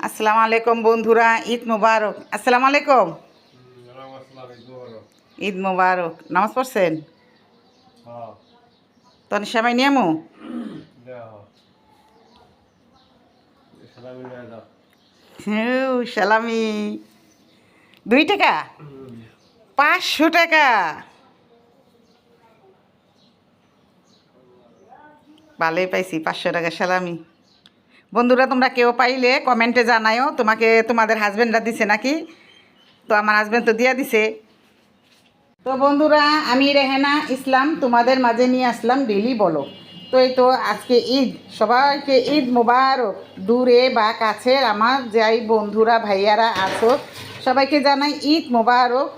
আসসালামু আলাইকুম বন্ধুরা, ঈদ মুবারক। আসসালামু আলাইকুম। ঈদ মুবারক। নামাজ পড়ছেন? তখন সেমাই নিয়ামু সালামি 2 টাকা 500 টাকা। ভালোই পাইছি 500 টাকা সালামি। বন্ধুরা, তোমরা কেউ পাইলে কমেন্টে জানায়ও তোমাদের হাজবেন্ডরা দিছে নাকি। তো আমার হাজবেন্ড তো দিয়া দিছে। তো বন্ধুরা, আমি রেহেনা ইসলাম তোমাদের মাঝে নিয়ে আসলাম ডেইলি বলো। তো এই তো আজকে ঈদ, সবাইকে ঈদ মোবারক। দূরে বা কাছের আমার যাই বন্ধুরা ভাইয়ারা আছো, সবাইকে জানাই ঈদ মোবারক।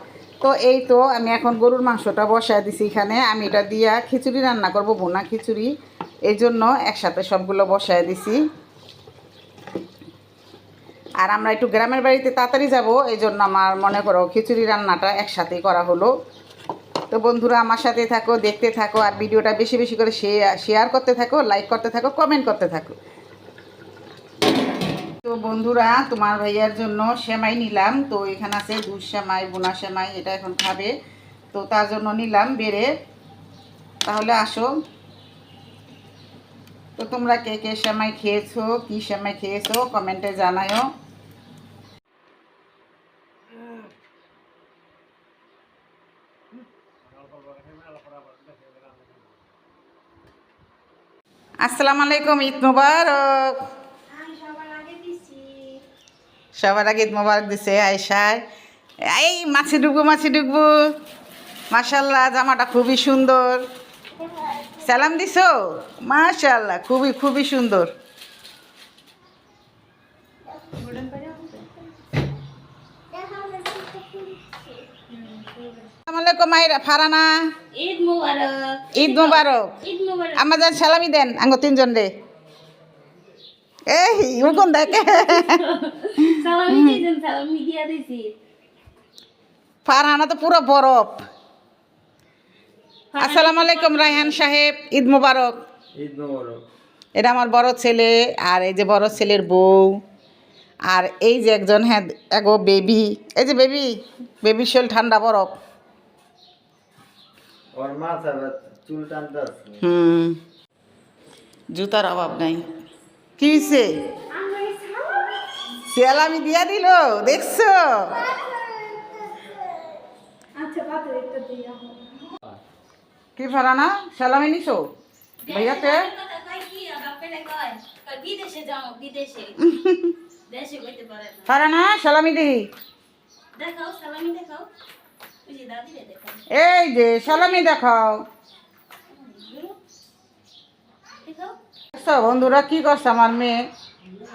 তো এই তো আমি এখন গরুর মাংসটা বসায় দিছি এখানে। আমি এটা দিয়া খিচুড়ি রান্না করব, বোনা খিচুড়ি। এই জন্য একসাথে সবগুলো বসায় দিছি। আর আমরা একটু গ্রামের বাড়িতে তাড়াতাড়ি যাব, এই জন্য আমার মনে করো খিচুড়ি রান্নাটা একসাথেই করা হলো। তো বন্ধুরা, আমার সাথে থাকো, দেখতে থাকো, আর ভিডিওটা বেশি বেশি করে শেয়ার করতে থাকো, লাইক করতে থাকো, কমেন্ট করতে থাকো। তো বন্ধুরা, তোমার ভাইয়ার জন্য সেমাই নিলাম। তো এখানে আছে দুধ সেমাই, বোনা সেমাই, এটা এখন খাবে। তো তার জন্য নিলাম বেড়ে। তাহলে আসো। তো তোমরা কে কে সেমাই খেয়েছো, কি সেমাই খেয়েছো কমেন্টে জানায়ও। আসসালামু আলাইকুম, ঈদ মুবারক। সবার আগে ঈদ মুবারক দিছে আয়শায়। এই মাছি ডুববো। মাশাল্লাহ, জামাটা খুবই সুন্দর। সালাম দিছো? মাশাল্লাহ, খুবই খুবই সুন্দর। আসসালামু আলাইকুম মাইরা ফারানা। ঈদ মুবারক। ঈদ মুবারক। ঈদ মুবারক। আমাদের সালামি দেন আঙ্গ 3 জন রে। এই উকুন দেখে সালামি দিয়েছেন, সালামি দিয়া দিছি। ফারহানা তো পুরো বরফ। আসসালামু আলাইকুম রায়হান সাহেব, ঈদ মুবারক। ঈদ মোবারক। এটা আমার বড় ছেলে, আর এই যে বড় ছেলের বউ, আর এই যে একজন, হ্যাঁ এগো বেবি, এই যে বেবির শরীর ঠান্ডা বরফ। ওর মাথা চুল টানতে আছে। জুতার অভাব নাই। কি হয়েছে? সালামি দিয়া দিল, দেখছো? আচ্ছা, পাতে একটা দিয়া। কি ফারানা, সালামি নিছো ভাইয়াতে? বিদেশে যাও, বিদেশে। দেশে কইতে পারে না। ফারানা সালামি দিহি। দেখাও, সালামি দেখাও। ওই যে দাদি রে দেখাও। এই যে সালামি দেখাও। দেখাও। দেখছো বন্ধুরা, কি করছে আমার মেয়ে?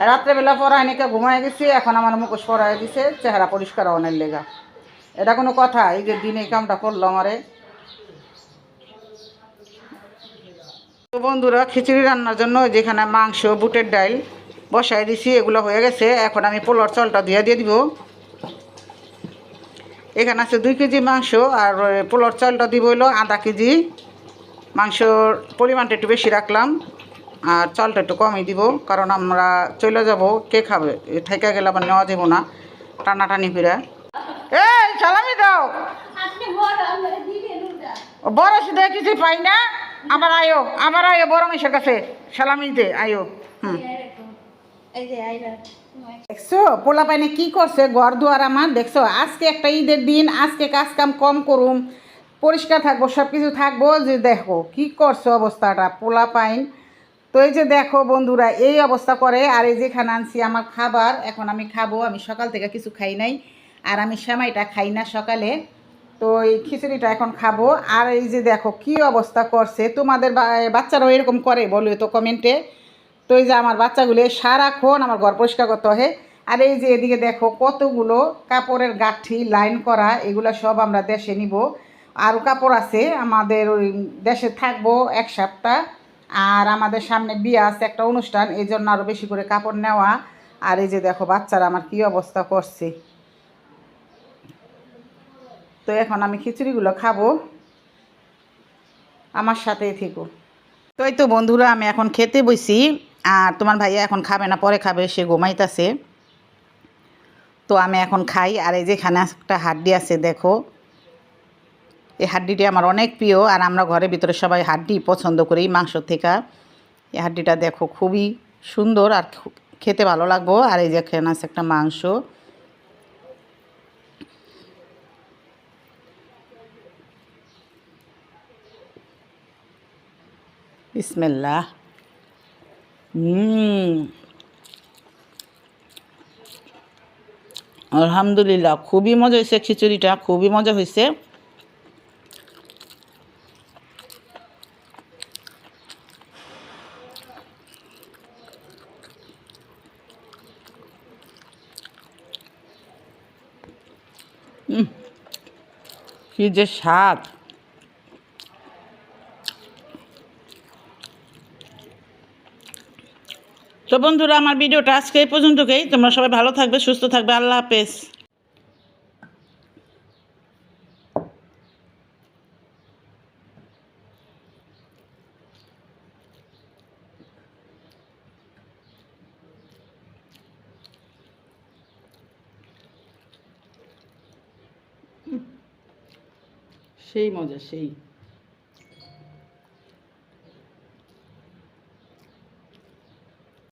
রাত্রেবেলা পড়ায় নাকি ঘুমায় গেছি, এখন আমার মুখোশ পড়ায় দিছে চেহারা পরিষ্কার অনেক লেগা। এটা কোনো কথা? এই যে দিনে এই কামটা করলো আমারে। তো বন্ধুরা, খিচুড়ি রান্নার জন্য যেখানে মাংস, বুটের ডাল বসায় দিছি, এগুলো হয়ে গেছে। এখন আমি পোলার চালটা দিয়ে দিব। এখানে আছে 2 কেজি মাংস, আর পোলার চালটা দিব হলো আধা কেজি। মাংসর পরিমাণটা একটু বেশি রাখলাম, আর চালটা একটু কমই দিব, কারণ আমরা চলে যাব, কে খাবে? ঠেকা গেলে আবার নেওয়া যাব না, টানাটানি ফিরা। এই সালামি দাও। আপনি বড়, আমরা দিবেন ওটা। বড় শুধু কিছু পাই না। আবার আয়ো বড় মেশের কাছে সালামি দিতে আয়ো। এই যে আইরা। দেখছো পোলা পাইনে কি করছে ঘর দুয়ার আমার? দেখছো, আজকে একটা ঈদের দিন, আজকে কাজ কাম কম করুম, পরিষ্কার থাকবো, সব কিছু থাকবো। যে দেখো কি করছে অবস্থাটা পোলা পাইন। তো এই যে দেখো বন্ধুরা, এই অবস্থা করে। আর এই যেখানে আনছি আমার খাবার, এখন আমি খাবো। আমি সকাল থেকে কিছু খাই নাই, আর আমি সেমাইটা খাই না সকালে। তো এই খিচুড়িটা এখন খাবো। আর এই যে দেখো কি অবস্থা করছে। তোমাদের বাচ্চারাও এরকম করে বলো তো কমেন্টে। তো এই যে আমার বাচ্চাগুলো সারাক্ষণ আমার ঘর পরিষ্কার করতে হয়। আর এই যে এদিকে দেখো কতগুলো কাপড়ের গাঁঠি লাইন করা, এগুলো সব আমরা দেশে নিব। আরও কাপড় আছে আমাদের, ওই দেশে থাকবো 1 সপ্তাহ। আর আমাদের সামনে বিয়ে আছে, একটা অনুষ্ঠান, এই জন্য আরও বেশি করে কাপড় নেওয়া। আর এই যে দেখো বাচ্চারা আমার কী অবস্থা করছে। তো এখন আমি খিচুড়িগুলো খাবো, আমার সাথেই থেকো। তো এই তো বন্ধুরা, আমি এখন খেতে বসি। আর তোমার ভাইয়া এখন খাবে না, পরে খাবে, সে ঘুমাইতেছে। তো আমি এখন খাই। আর এই যেখানে একটা হাড্ডি আছে দেখো, এই হাড্ডিটি আমার অনেক প্রিয়, আর আমরা ঘরের ভিতরে সবাই হাড্ডি পছন্দ করি মাংস থেকে। এই হাড্ডিটা দেখো খুবই সুন্দর আর খেতে ভালো লাগবো। আর এই যেখানে আছে একটা মাংস। বিসমিল্লাহ। আলহামদুলিল্লাহ, খুবই মজা হয়েছে খিচুড়িটা, খুবই মজা হয়েছে। কি যে স্বাদ! তো বন্ধুরা, আমার ভিডিওটা আজকে এই পর্যন্তই। তোমরা সবাই ভালো থাকবে, সুস্থ থাকবে। আল্লাহ হাফেজ। সেই মজা, সেই।